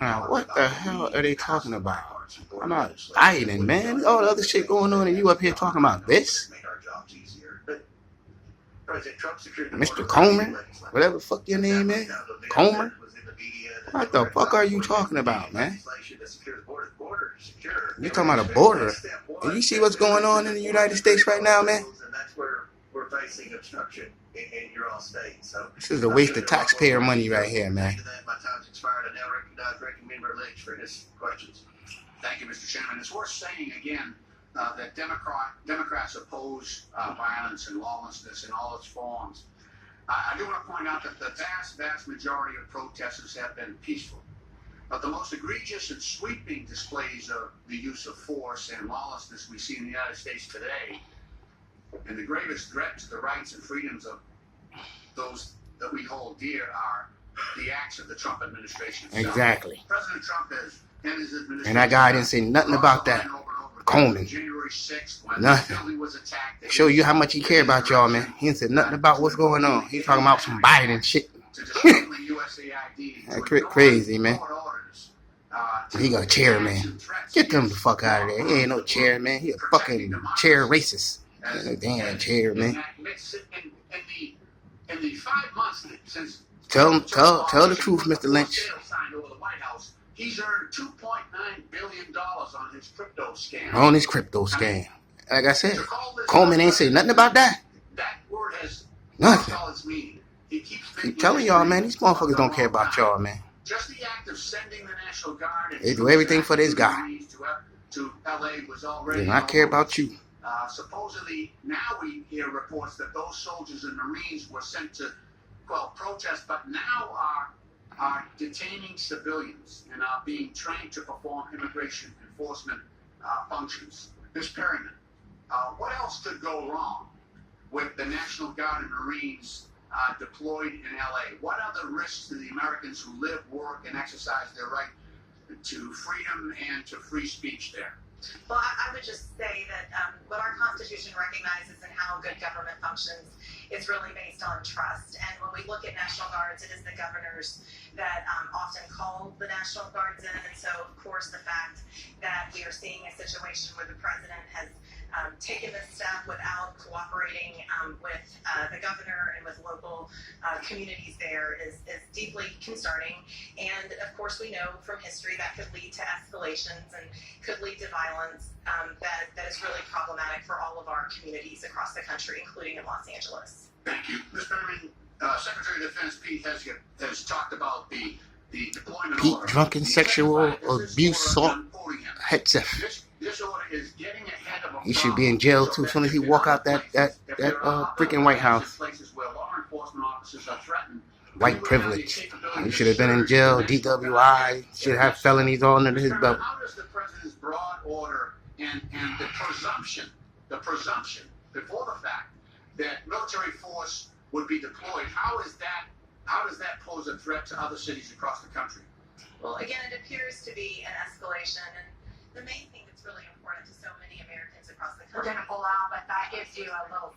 Now, what the hell are they talking about? I'm not fighting, man. All the other shit going on, and you up here talking about this? Mr. Comer? Whatever the fuck your name is? Comer? What the fuck are you talking about, man? You talking about a border? And you see what's going on in the United States right now, man? This is a waste of taxpayer money right here, man. Thank you, Mr. Chairman. It's worth saying again that Democrats oppose violence and lawlessness in all its forms. I do want to point out that the vast majority of protesters have been peaceful. But the most egregious and sweeping displays of the use of force and lawlessness we see in the United States today, and the gravest threat to the rights and freedoms of those that we hold dear, are the acts of the Trump administration itself. Exactly. President Trump has and his administration. And that guy didn't say nothing about that. Coleman. January 6th, when nothing. the building was attacked, show you how much he cared about y'all, man. He didn't say nothing about what's going on. He's talking about some Biden shit. That's crazy, man. He got a chairman. Get them the fuck out of there. He ain't no chairman. He a fucking chair racist. He ain't no damn chairman. In the 5 months since tell the truth, Mr. Lynch. He's earned $2.9 billion on his crypto scam. On his crypto scam. Like I said, Coleman ain't say nothing about that. That word has nothing. all its meaning. He keeps I'm telling y'all, man, these motherfuckers don't care about y'all, man. Just the act of sending the National Guard and they do everything for this guy. To LA was already. They do not care about you. Supposedly, now we hear reports that those soldiers and Marines were sent to, protest, but now are detaining civilians and are being trained to perform immigration enforcement functions. Ms. Perryman, what else could go wrong with the National Guard and Marines deployed in LA? What other risks to the Americans who live, work, and exercise their right to freedom and to free speech there? Well, I would just say that what our Constitution recognizes and how good government functions is really based on trust. And when we look at National Guards, it is the governors that often call the National Guards in. And so, of course, the fact that we are seeing a situation where the president has taken this step without cooperating with the governor and with local communities there is deeply concerning. And of course, we know from history that could lead to escalations and could lead to violence that is really problematic for all of our communities across the country, including in Los Angeles. Thank you. Ms. Perryman, Secretary of Defense Pete has talked about the deployment Pete, order. drunken sexual abuse, assault, Hetzef. This order is getting ahead of He should be in jail too as soon as he walk out that freaking White House. White privilege. He should have been in jail, DWI, should have felonies all under his belt. How does the president's broad order and the presumption before the fact that military force would be deployed, how does that pose a threat to other cities across the country? Well, again, it appears to be an escalation, and the main thing that's really important to so many Americans across the country. We're going to pull out, but that gives you a little